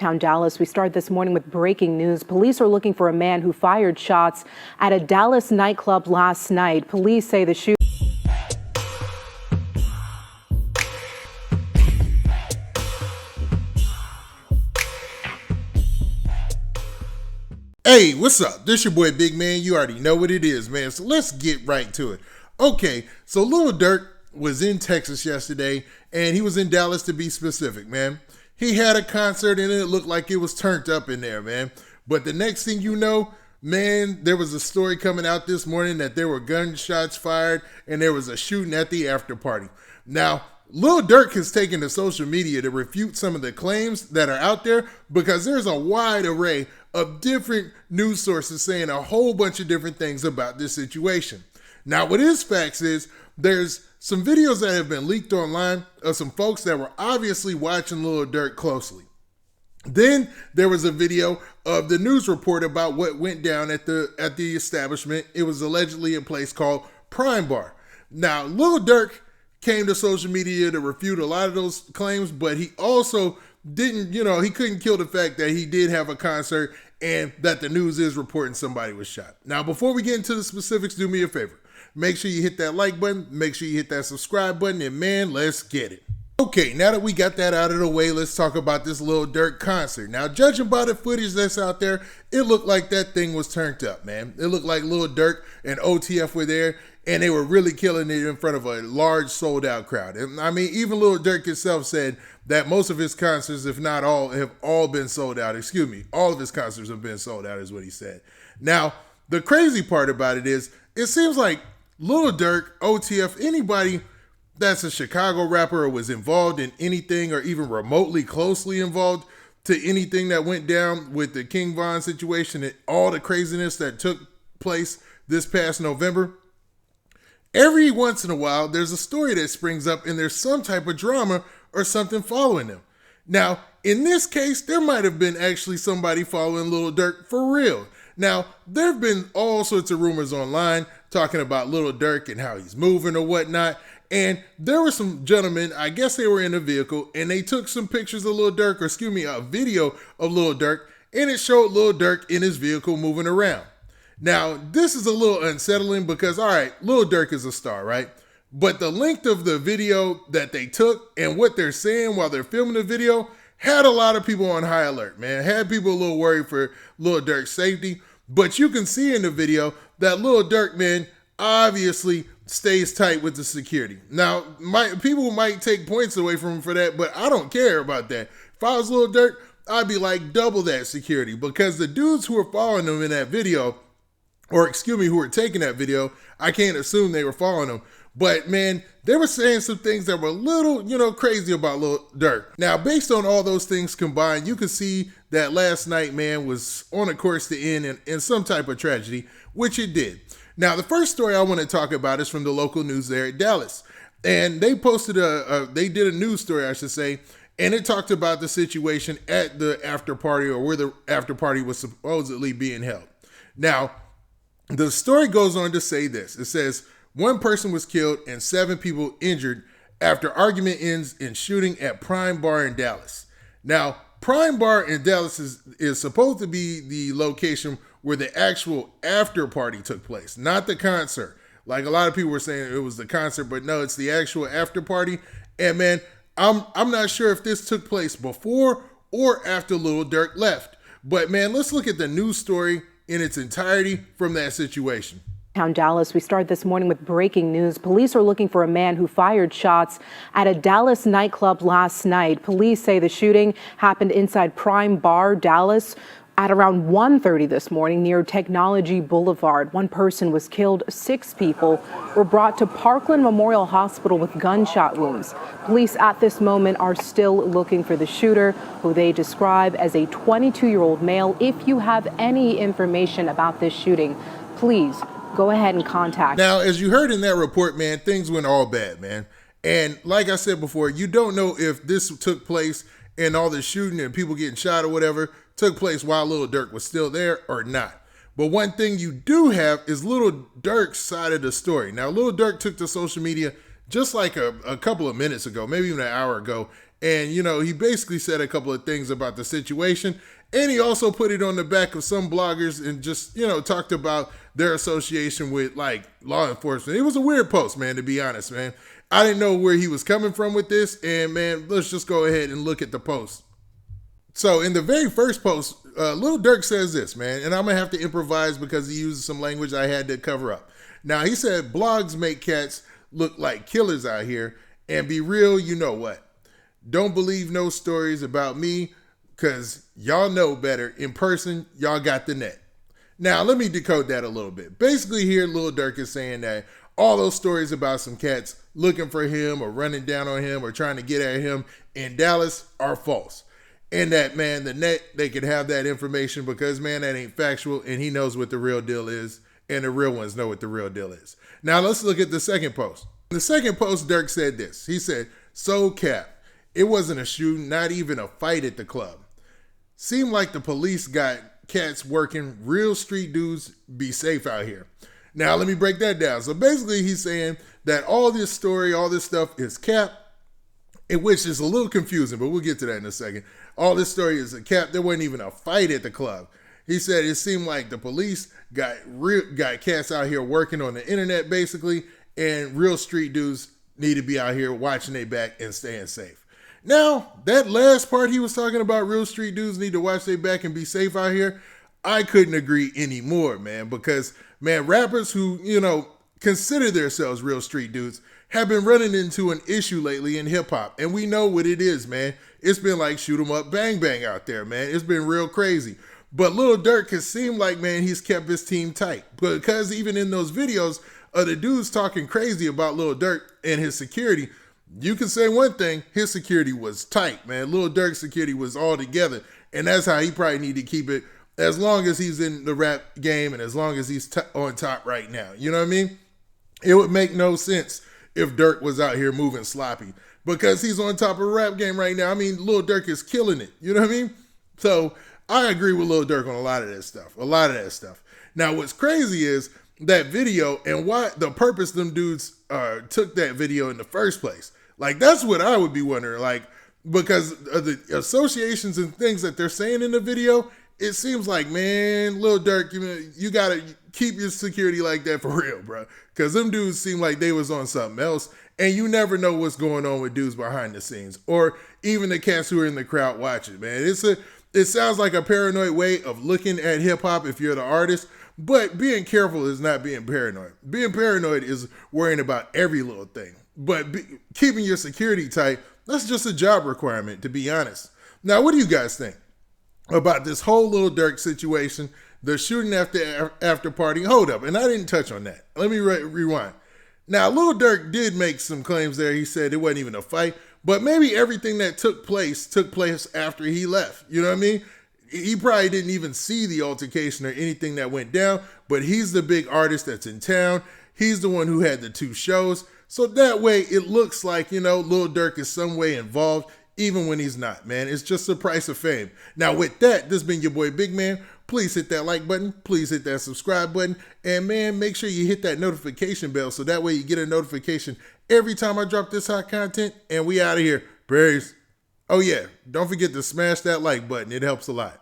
Dallas. We start this morning with breaking news. Police are looking for a man who fired shots at a Dallas nightclub last night. Police say the shooter. Hey, what's up? This your boy Big Man. You already know what it is, man. So let's get right to it. Okay, so Lil Durk was in Texas yesterday, and he was in Dallas to be specific, man. He had a concert, and it looked like it was turned up in there, man. But the next thing you know, man, there was a story coming out this morning that there were gunshots fired, and there was a shooting at the after party. Now, Lil Durk has taken to social media to refute some of the claims that are out there because there's a wide array of different news sources saying a whole bunch of different things about this situation. Now, what is facts is there's some videos that have been leaked online of some folks that were obviously watching Lil Durk closely. Then there was a video of the news report about what went down at the establishment. It was allegedly a place called Prime Bar. Now, Lil Durk came to social media to refute a lot of those claims, but he also didn't, he couldn't kill the fact that he did have a concert and that the news is reporting somebody was shot. Now, before we get into the specifics, do me a favor. Make sure you hit that like button, make sure you hit that subscribe button, and man, let's get it. Okay, now that we got that out of the way, let's talk about this Lil Durk concert. Now, judging by the footage that's out there, it looked like that thing was turned up, man. It looked like Lil Durk and OTF were there, and they were really killing it in front of a large sold-out crowd. And I mean, even Lil Durk himself said that most of his concerts, if not all, have all been sold out. Excuse me, all of his concerts have been sold out is what he said. Now, the crazy part about it is, it seems like Lil Durk, OTF, anybody that's a Chicago rapper or was involved in anything or even remotely closely involved to anything that went down with the King Von situation and all the craziness that took place this past November, every once in a while, there's a story that springs up and there's some type of drama or something following them. Now, in this case, there might have been actually somebody following Lil Durk for real. Now, there have been all sorts of rumors online talking about Lil Durk and how he's moving or whatnot. And there were some gentlemen, I guess they were in a vehicle, and they took some pictures of Lil Durk, or excuse me, a video of Lil Durk, and it showed Lil Durk in his vehicle moving around. Now, this is a little unsettling because, all right, Lil Durk is a star, right? But the length of the video that they took and what they're saying while they're filming the video had a lot of people on high alert, man. Had people a little worried for Lil Durk's safety. But you can see in the video that Lil Durk, man, obviously stays tight with the security. Now, people might take points away from him for that, but I don't care about that. If I was Lil Durk, I'd be like double that security because the dudes who were following him in that video, or excuse me, who were taking that video, I can't assume they were following him. But man, they were saying some things that were a little, crazy about Lil Durk. Now, based on all those things combined, you can see that last night, man, was on a course to end in some type of tragedy, which it did. Now, the first story I want to talk about is from the local news there at Dallas. And they posted they did a news story, I should say, and it talked about the situation at the after party or where the after party was supposedly being held. Now, the story goes on to say this. It says, one person was killed and 7 people injured after argument ends in shooting at Prime Bar in Dallas. Now, Prime Bar in Dallas is supposed to be the location where the actual after party took place, not the concert. Like a lot of people were saying it was the concert, but no, it's the actual after party. And man, I'm not sure if this took place before or after Lil Durk left. But man, let's look at the news story in its entirety from that situation. Dallas. We start this morning with breaking news. Police are looking for a man who fired shots at a Dallas nightclub last night. Police say the shooting happened inside Prime Bar, Dallas, at around 1:30 this morning near Technology Boulevard. One person was killed. 6 people were brought to Parkland Memorial Hospital with gunshot wounds. Police at this moment are still looking for the shooter, who they describe as a 22-year-old male. If you have any information about this shooting, please go ahead and contact. Now, as you heard in that report, man, things went all bad, man. And like I said before, you don't know if this took place and all the shooting and people getting shot or whatever took place while Lil Durk was still there or not. But one thing you do have is Lil Durk's side of the story. Now, Lil Durk took to social media just like a couple of minutes ago, maybe even an hour ago, And, he basically said a couple of things about the situation. And he also put it on the back of some bloggers and just, talked about their association with like law enforcement. It was a weird post, man, to be honest, man. I didn't know where he was coming from with this. And man, let's just go ahead and look at the post. So in the very first post, Lil Durk says this, man, and I'm going to have to improvise because he uses some language I had to cover up. Now, he said, blogs make cats look like killers out here, and be real, you know what? Don't believe no stories about me because y'all know better. In person, y'all got the net. Now, let me decode that a little bit. Basically here, Lil Durk is saying that all those stories about some cats looking for him or running down on him or trying to get at him in Dallas are false. And that, man, the net, they could have that information because, man, that ain't factual, and he knows what the real deal is, and the real ones know what the real deal is. Now, let's look at the second post. In the second post, Durk said this. He said, "So cap, it wasn't a shooting, not even a fight at the club. Seemed like the police got cats working. Real street dudes, be safe out here." Now, let me break that down. So basically, he's saying that all this story, all this stuff is cap, which is a little confusing, but we'll get to that in a second. All this story is a cap. There wasn't even a fight at the club. He said it seemed like the police got cats out here working on the internet, basically, and real street dudes need to be out here watching their back and staying safe. Now, that last part he was talking about, real street dudes need to watch their back and be safe out here, I couldn't agree anymore, man, because, man, rappers who, consider themselves real street dudes have been running into an issue lately in hip hop. And we know what it is, man. It's been like shoot 'em up, bang, bang out there, man. It's been real crazy. But Lil Durk has seemed like, man, he's kept his team tight. Because even in those videos of the dudes talking crazy about Lil Durk and his security, you can say one thing, his security was tight, man. Lil Durk's security was all together. And that's how he probably need to keep it as long as he's in the rap game and as long as he's on top right now. You know what I mean? It would make no sense if Durk was out here moving sloppy because he's on top of the rap game right now. I mean, Lil Durk is killing it. You know what I mean? So I agree with Lil Durk on a lot of that stuff. Now, what's crazy is that video and why the purpose them dudes took that video in the first place. Like, that's what I would be wondering. Like, because of the associations and things that they're saying in the video, it seems like, man, Lil Durk, you got to keep your security like that for real, bro. Because them dudes seem like they was on something else. And you never know what's going on with dudes behind the scenes. Or even the cats who are in the crowd watching, man. It sounds like a paranoid way of looking at hip-hop if you're the artist. But being careful is not being paranoid. Being paranoid is worrying about every little thing. But keeping your security tight, that's just a job requirement, to be honest. Now, what do you guys think about this whole Lil Durk situation, the shooting after party? Hold up, and I didn't touch on that. Let me rewind. Now, Lil Durk did make some claims there. He said it wasn't even a fight, but maybe everything that took place after he left. You know what I mean? He probably didn't even see the altercation or anything that went down, but he's the big artist that's in town. He's the one who had the 2 shows. So that way it looks like, Lil Durk is some way involved, even when he's not, man. It's just the price of fame. Now, with that, this has been your boy Big Man. Please hit that like button. Please hit that subscribe button. And, man, make sure you hit that notification bell so that way you get a notification every time I drop this hot content. And we out of here. Peace. Oh, yeah. Don't forget to smash that like button. It helps a lot.